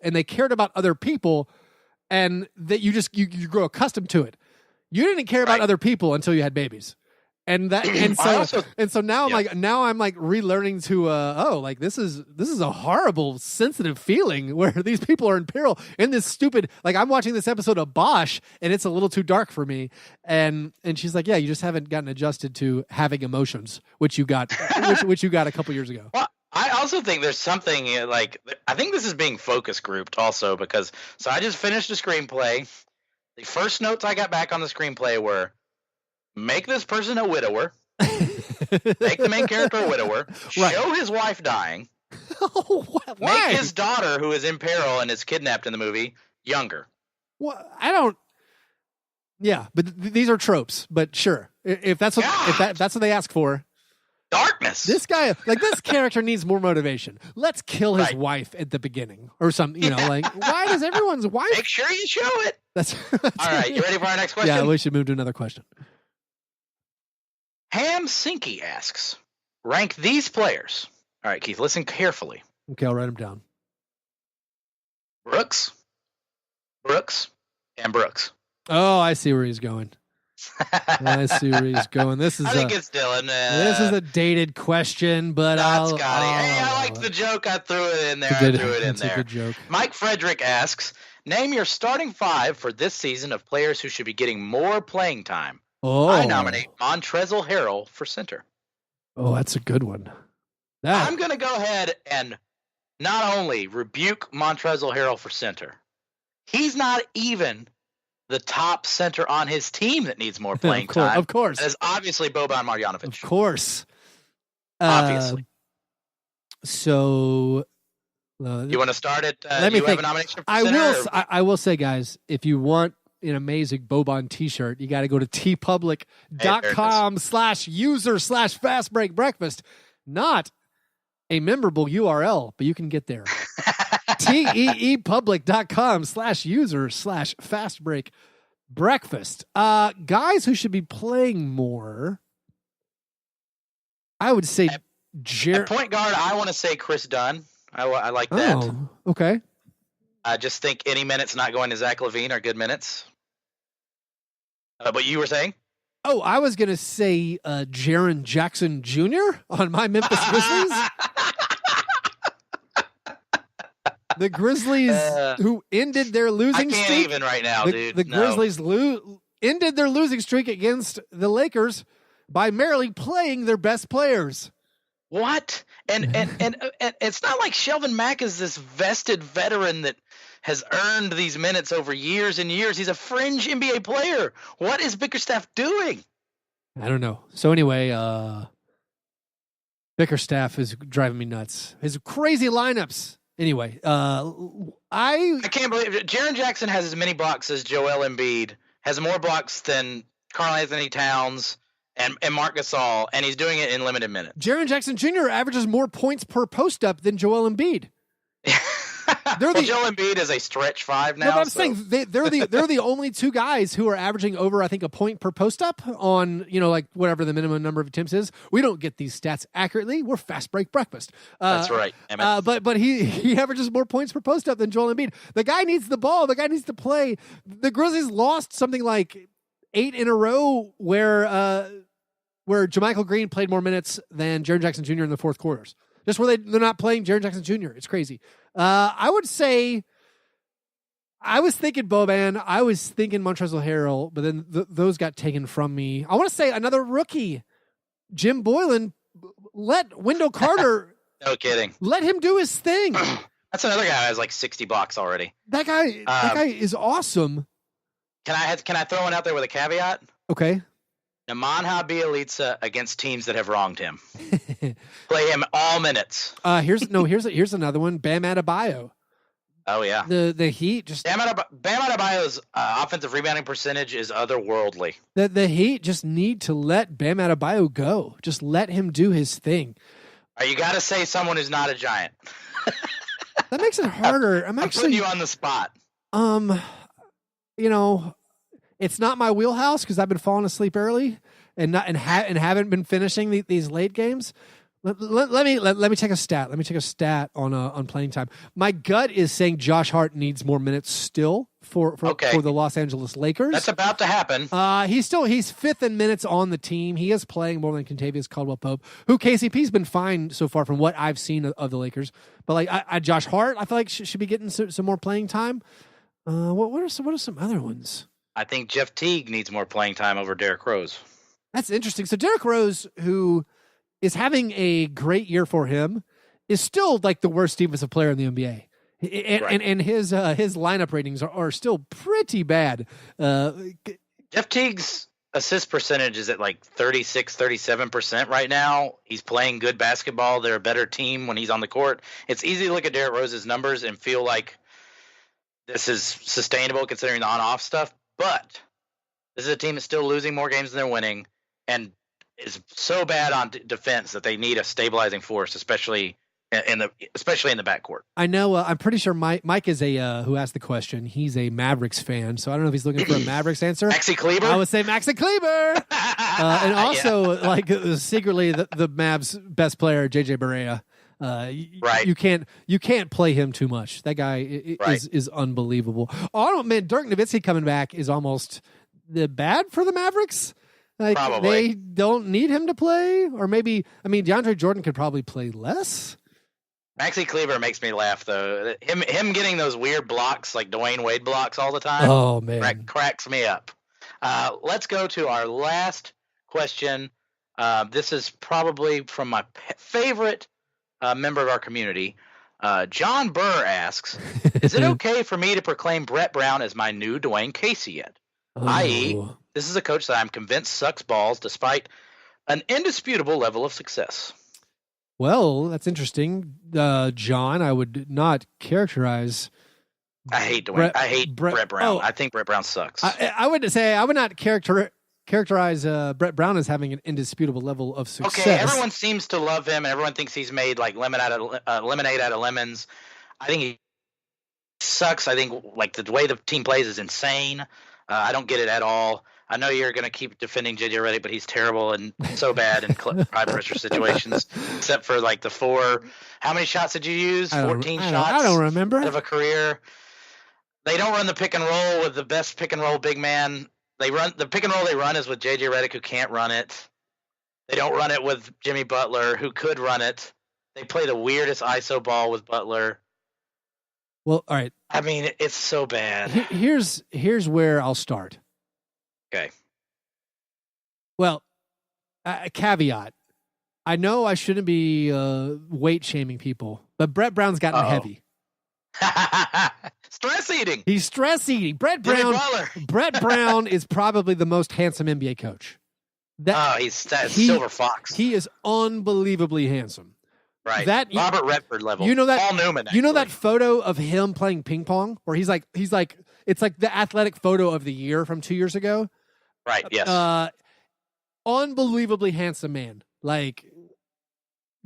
and they cared about other people, and that you grow accustomed to it. You didn't care about other people until you had babies. And so now I'm like relearning to this is a horrible sensitive feeling where these people are in peril in this stupid, like, I'm watching this episode of Bosch and it's a little too dark for me, and she's like, yeah, you just haven't gotten adjusted to having emotions, which you got which you got a couple years ago. Well, I also think there's something like, I think this is being focus grouped also, because I just finished a screenplay. The first notes I got back on the screenplay were, make this person a widower, make the main character a widower, show his wife dying, make his daughter, who is in peril and is kidnapped in the movie, younger. Well, but these are tropes, but sure. If that's what that's what they ask for. Darkness. This guy, like, this character needs more motivation. Let's kill his wife at the beginning or something, like, why does everyone's wife? Make sure you show it. That's all right. You ready for our next question? Yeah, we should move to another question. Ham Sinky asks, rank these players. All right, Keith, listen carefully. Okay, I'll write them down. Brooks, and Brooks. Oh, I see where he's going. I see where he's going. I think it's Dylan. This is a dated question, but I like the joke. I threw it in there. It's a good joke. Mike Frederick asks, name your starting five for this season of players who should be getting more playing time. Oh. I nominate Montrezl Harrell for center. Oh, that's a good one. I'm going to go ahead and not only rebuke Montrezl Harrell for center, he's not even the top center on his team that needs more playing time. Of course. That is obviously Boban Marjanovic. Of course. Obviously. So... you want to start it? Let me think. Have a nomination for center? I will say, guys, if you want an amazing Boban t-shirt, you got to go to tpublic.com/user/fastbreakbreakfast. Not a memorable URL, but you can get there. teepublic.com/user/fastbreakbreakfast. Guys who should be playing more, I would say at point guard, I want to say Chris Dunn. I like that. Oh, okay. I just think any minutes not going to Zach LaVine are good minutes. But you were saying? Oh, I was going to say Jaren Jackson Jr. on my Memphis Grizzlies. The Grizzlies who ended their losing streak. I can't even right now, dude. The Grizzlies ended their losing streak against the Lakers by merely playing their best players. What? And it's not like Shelvin Mack is this vested veteran that has earned these minutes over years and years. He's a fringe NBA player. What is Bickerstaff doing? I don't know. So anyway, Bickerstaff is driving me nuts. His crazy lineups. Anyway, I can't believe it. Jaren Jackson has as many blocks as Joel Embiid, has more blocks than Karl Anthony Towns and Marc Gasol, and he's doing it in limited minutes. Jaren Jackson Jr. averages more points per post-up than Joel Embiid. Joel Embiid is a stretch five now. No, but I'm saying they're the only two guys who are averaging over, I think, a point per post-up on, like whatever the minimum number of attempts is. We don't get these stats accurately. We're fast break breakfast. That's right. But he averages more points per post-up than Joel Embiid. The guy needs the ball. The guy needs to play. The Grizzlies lost something like 8 in a row where JaMychal Green played more minutes than Jaren Jackson Jr. in the fourth quarters. Just where they're not playing Jaren Jackson Jr. It's crazy. I would say I was thinking Boban. I was thinking Montrezl Harrell, but then those got taken from me. I want to say another rookie, Jim Boylan. Let Wendell Carter. No kidding. Let him do his thing. That's another guy who has like 60 blocks already. That guy is awesome. Can I throw one out there with a caveat? Okay. Nemanja Bjelica against teams that have wronged him. Play him all minutes. Here's another one. Bam Adebayo. Oh yeah. The Heat just Bam Adebayo's offensive rebounding percentage is otherworldly. The Heat just need to let Bam Adebayo go. Just let him do his thing. You got to say someone who's not a Giant. That makes it harder. I'm putting you on the spot. It's not my wheelhouse because I've been falling asleep early and haven't been finishing these late games. Let me check a stat. Let me check a stat on playing time. My gut is saying Josh Hart needs more minutes still for the Los Angeles Lakers. That's about to happen. He's fifth in minutes on the team. He is playing more than Kentavious Caldwell-Pope, who KCP's been fine so far from what I've seen of the Lakers. But like Josh Hart, I feel like should be getting some more playing time. What are some other ones? I think Jeff Teague needs more playing time over Derrick Rose. That's interesting. So Derrick Rose, who is having a great year for him, is still like the worst defensive player in the NBA. And his lineup ratings are still pretty bad. Jeff Teague's assist percentage is at like 36-37% right now. He's playing good basketball. They're a better team when he's on the court. It's easy to look at Derrick Rose's numbers and feel like this is sustainable considering the on-off stuff, but this is a team that's still losing more games than they're winning and is so bad on defense that they need a stabilizing force, especially in the backcourt. I know. I'm pretty sure Mike is who asked the question. He's a Mavericks fan, so I don't know if he's looking for a Mavericks answer. Maxi Kleber. I would say Maxi Kleber, and also like secretly the Mavs' best player, JJ Barea. Right. You can't play him too much. That guy is unbelievable. Oh man, Dirk Nowitzki coming back is almost bad for the Mavericks. Like, probably. They don't need him to play, or maybe DeAndre Jordan could probably play less. Maxi Kleber makes me laugh though. Him getting those weird blocks like Dwayne Wade blocks all the time. Oh man, cracks me up. Let's go to our last question. This is probably from my favorite member of our community. John Burr asks, "Is it okay for me to proclaim Brett Brown as my new Dwayne Casey yet? I.e., this is a coach that I'm convinced sucks balls despite an indisputable level of success." Well, that's interesting, John. I would not characterize. I hate Dwayne. I hate Brett Brown. Oh, I think Brett Brown sucks. I would not characterize Brett Brown as having an indisputable level of success. Okay, everyone seems to love him, and everyone thinks he's made like lemonade out of lemons. I think he sucks. I think like the way the team plays is insane. I don't get it at all. I know you're going to keep defending JJ Redick, but he's terrible and so bad in high pressure situations, except for like the 4. How many shots did you use? 14 shots? I don't remember. Out of a career. They don't run the pick and roll with the best pick and roll big man. The pick and roll they run is with JJ Redick, who can't run it. They don't run it with Jimmy Butler, who could run it. They play the weirdest ISO ball with Butler. Well, all right. I mean, it's so bad. Here's where I'll start. Okay. Well, a caveat. I know I shouldn't be weight shaming people, but Brett Brown's gotten heavy. Stress eating. He's stress eating. Brett Brown is probably the most handsome NBA coach. He's Silver Fox. He is unbelievably handsome. Right. Robert Redford level. You know that Paul Newman. Actually. You know that photo of him playing ping pong where he's like it's like the athletic photo of the year from 2 years ago. Right. Yes. Unbelievably handsome man, like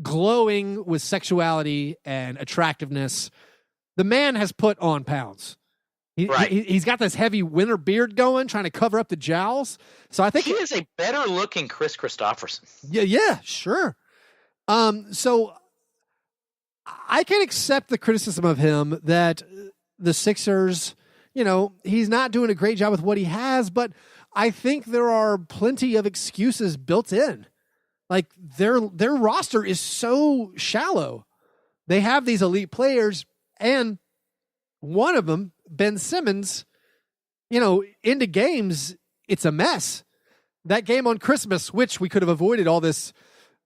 glowing with sexuality and attractiveness. The man has put on pounds. He's got this heavy winter beard going, trying to cover up the jowls. So I think he is a better looking Chris Christopherson. Yeah, sure. So I can accept the criticism of him that the Sixers, he's not doing a great job with what he has, but I think there are plenty of excuses built in. Like their roster is so shallow. They have these elite players, and one of them, Ben Simmons, into games, it's a mess. That game on Christmas, which we could have avoided all this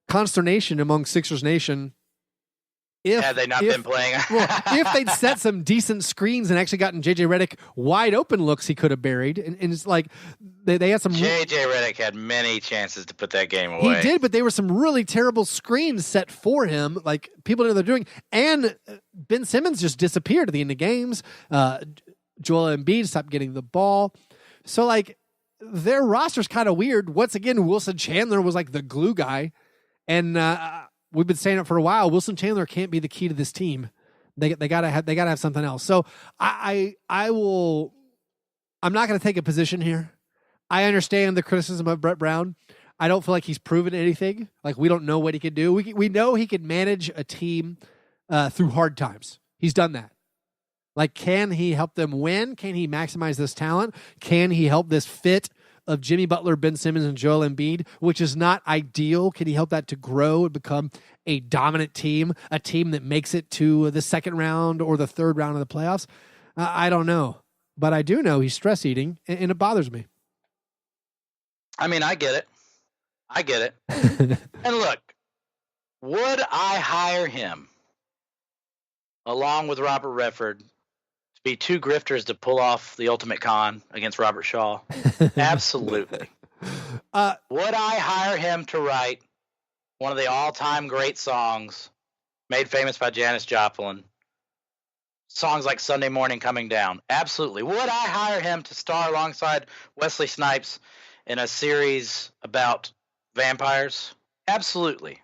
consternation among Sixers Nation had they not been playing. If they'd set some decent screens and actually gotten JJ Redick wide open looks he could have buried. And it's like they had some. JJ Redick had many chances to put that game away. He did, but they were some really terrible screens set for him. Like people know they're doing. And Ben Simmons just disappeared at the end of games. Joel Embiid stopped getting the ball. So like their roster's kind of weird. Once again, Wilson Chandler was like the glue guy. And we've been saying it for a while. Wilson Chandler can't be the key to this team. They gotta have something else. So I'm not gonna take a position here. I understand the criticism of Brett Brown. I don't feel like he's proven anything. Like, we don't know what he can do. We know he can manage a team through hard times. He's done that. Like, can he help them win? Can he maximize this talent? Can he help this fit of Jimmy Butler, Ben Simmons, and Joel Embiid, which is not ideal? Can he help that to grow and become a dominant team, a team that makes it to the second round or the third round of the playoffs? I don't know. But I do know he's stress eating, and it bothers me. I mean, I get it. And look, would I hire him along with Robert Redford to be two grifters to pull off the ultimate con against Robert Shaw? Absolutely. Would I hire him to write one of the all-time great songs made famous by Janis Joplin? Songs like Sunday Morning Coming Down? Absolutely. Would I hire him to star alongside Wesley Snipes in a series about vampires? Absolutely.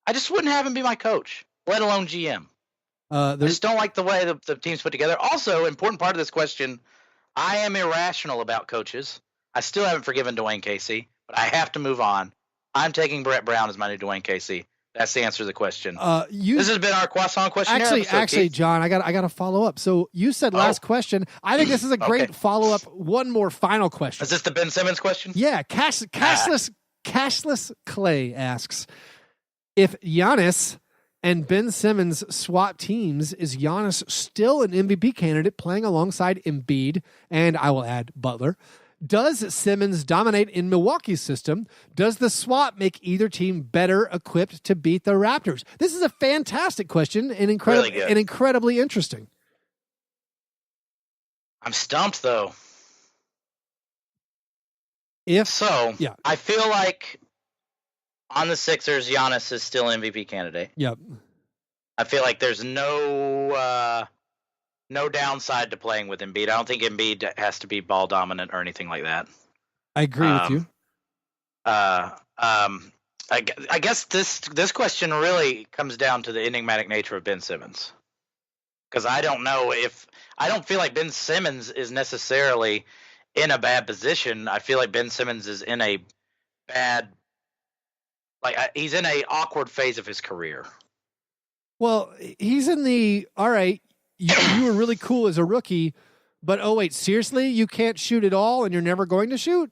I just wouldn't have him be my coach, let alone GM. I just don't like the way the team's put together. Also, important part of this question, I am irrational about coaches. I still haven't forgiven Dwayne Casey, but I have to move on. I'm taking Brett Brown as my new Dwayne Casey. That's the answer to the question. This has been our Croissant questionnaire. Actually, John, I got to follow up. So you said last question. I think this is a great follow-up. One more final question. Is this the Ben Simmons question? Yeah. Cashless Clay asks, if Giannis and Ben Simmons swap teams, is Giannis still an MVP candidate playing alongside Embiid? And I will add Butler. Does Simmons dominate in Milwaukee's system? Does the swap make either team better equipped to beat the Raptors? This is a fantastic question and incredibly interesting. I'm stumped, though. I feel like on the Sixers, Giannis is still an MVP candidate. Yep. I feel like there's no downside to playing with Embiid. I don't think Embiid has to be ball dominant or anything like that. I agree with you. I guess this question really comes down to the enigmatic nature of Ben Simmons, because I don't feel like Ben Simmons is necessarily in a bad position. I feel like Ben Simmons is in a bad, he's in a awkward phase of his career. Well, he's in the all right. You were really cool as a rookie, but oh wait, seriously, you can't shoot at all, and you're never going to shoot?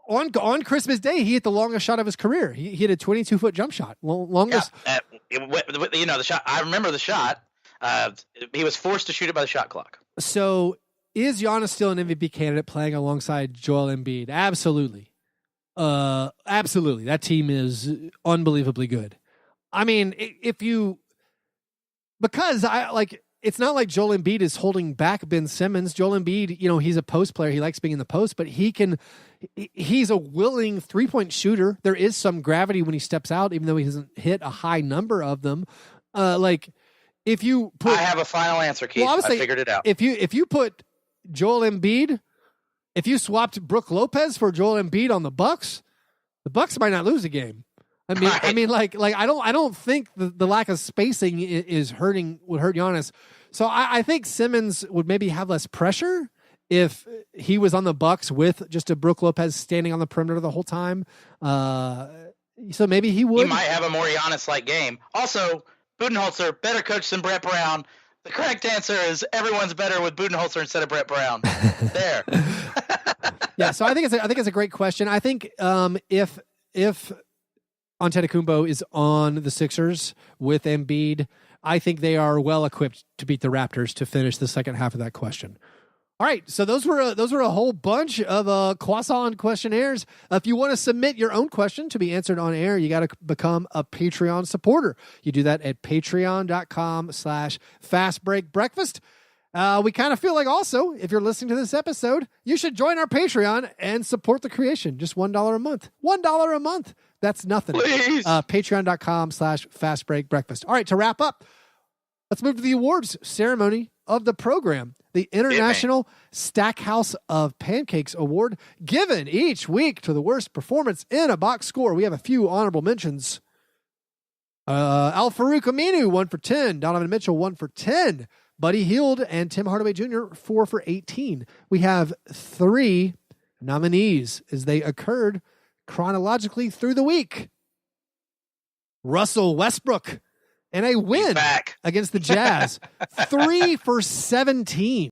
On Christmas Day, he hit the longest shot of his career. He hit a 22-foot jump shot, longest. The shot. I remember the shot. He was forced to shoot it by the shot clock. So, is Giannis still an MVP candidate playing alongside Joel Embiid? Absolutely, absolutely. That team is unbelievably good. I mean, it's not like Joel Embiid is holding back Ben Simmons. Joel Embiid, he's a post player. He likes being in the post, but he's a willing three-point shooter. There is some gravity when he steps out, even though he doesn't hit a high number of them. If you put... I have a final answer, Keith. I figured it out. If you put Joel Embiid, if you swapped Brook Lopez for Joel Embiid on the Bucks might not lose a game. I don't think the lack of spacing would hurt Giannis. So I think Simmons would maybe have less pressure if he was on the Bucks with just a Brook Lopez standing on the perimeter the whole time. So maybe he would. He might have a more Giannis-like game. Also, Budenholzer, better coach than Brett Brown. The correct answer is everyone's better with Budenholzer instead of Brett Brown. There. Yeah, so I think it's a great question. I think if Antetokounmpo is on the Sixers with Embiid, I think they are well equipped to beat the Raptors to finish the second half of that question. All right, so those were a whole bunch of Croissant questionnaires. If you want to submit your own question to be answered on air, you got to become a Patreon supporter. You do that at patreon.com/fastbreakbreakfast. We kind of feel like also, if you're listening to this episode, you should join our Patreon and support the creation. Just $1 a month. $1 a month. That's nothing. Please. Patreon.com/fastbreakbreakfast. All right, to wrap up, let's move to the awards ceremony of the program. The International Stackhouse of Pancakes Award, given each week to the worst performance in a box score. We have a few honorable mentions. Al Farouk Aminu, 1 for 10. Donovan Mitchell, 1 for 10. Buddy Hield and Tim Hardaway Jr., 4 for 18. We have 3 nominees as they occurred chronologically through the week. Russell Westbrook and a win back against the Jazz. 3 for 17.